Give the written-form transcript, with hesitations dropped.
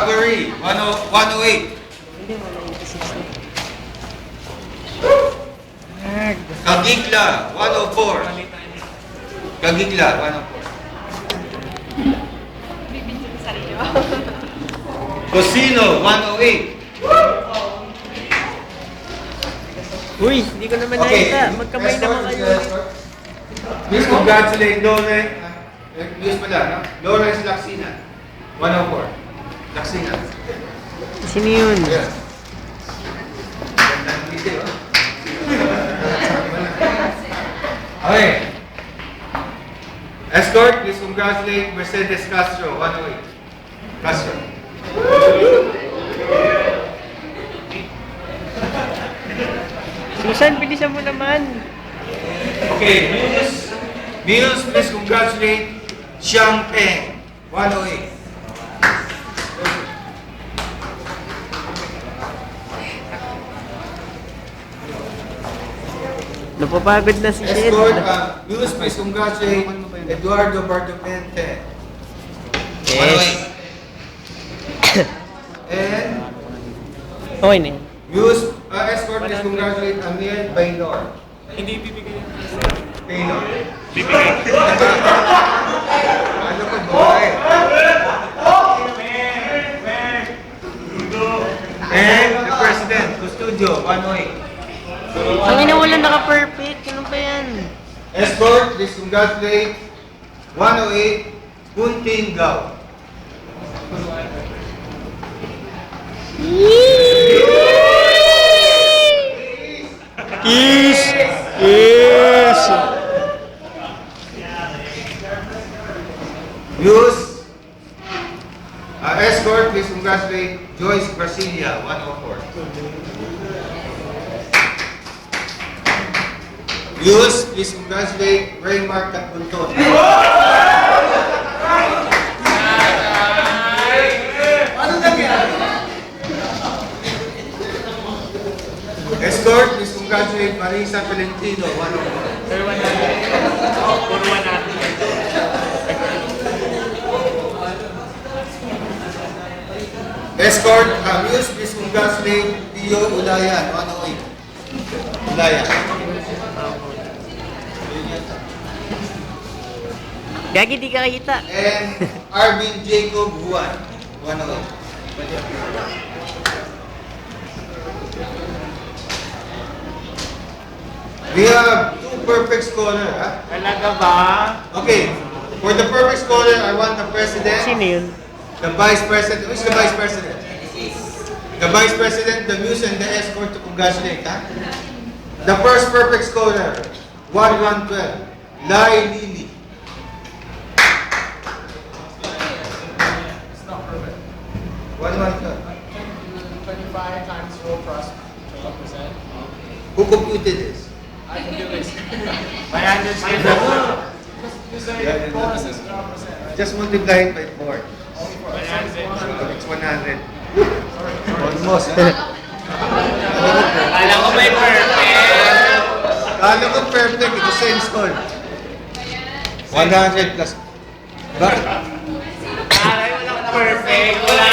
Cavalry, 108. Hindi mo na 86 na. Kagigla, 104. Kagigla, 104. Bibigyan sa sarili mo. Cosino, 108. Uy, hindi ko naman nakita. Magkamay naman kayo. Please congratulate Lawrence. News pala, no? Lawrence Laksina, 104. Laksina. Sino yun? Yeah. Gandang video. Okay. Escort, please congratulate Mercedes Castro, 108. Castro. Susan, bilisan mo naman. Okay, Muse, please congratulate Xiang Peng, 108. Napapagod na si Shed. Escort, Muse, please congratulate Eduardo Bartolmente, 108. And Okay na yun. Muse, escort, please congratulate Amir Baynor. Hindi bibigay. Baynor. Bibigay. Ano ko boy? And the President, Custodio, 108. Ang ina wala naka-perfect. Ano ba yan? Escort, please congratulate 108, Kunting Gao. Yes! Yes! Muse, escort, please congratulate Joyce Brasilia, 104. Muse, please congratulate Raymar Catpunton. Escort, please congratulate Marisa Valentino, 104. Sir, 100. Puro 100. Escort, Muse, please congratulate Pio Ulayan, 108. Ulayan. Gagi, di ka kita. And Arvin Jacob Juan, 108. We have two perfect scholar, ha? Talaga ba? Okay, for the perfect scholar, I want the President, Sino yun? the Vice President. Who's the Vice President? The Vice President, the Muse, and the Escort to congratulate, ha? The first perfect scholar, 1112, Lai Lili. It's not perfect. 1112. 25 times 0 plus 12%. Who computed this? I can do this. My hand is good. Because the bonus is 12%, right? Just multiply it by 4. Only 4. My hand is It's 100. Almost, ha? Alam ko may perfect. Kala ko perfect, it's the same score. 100 plus. Bakit? Aray, walang perfect. Wala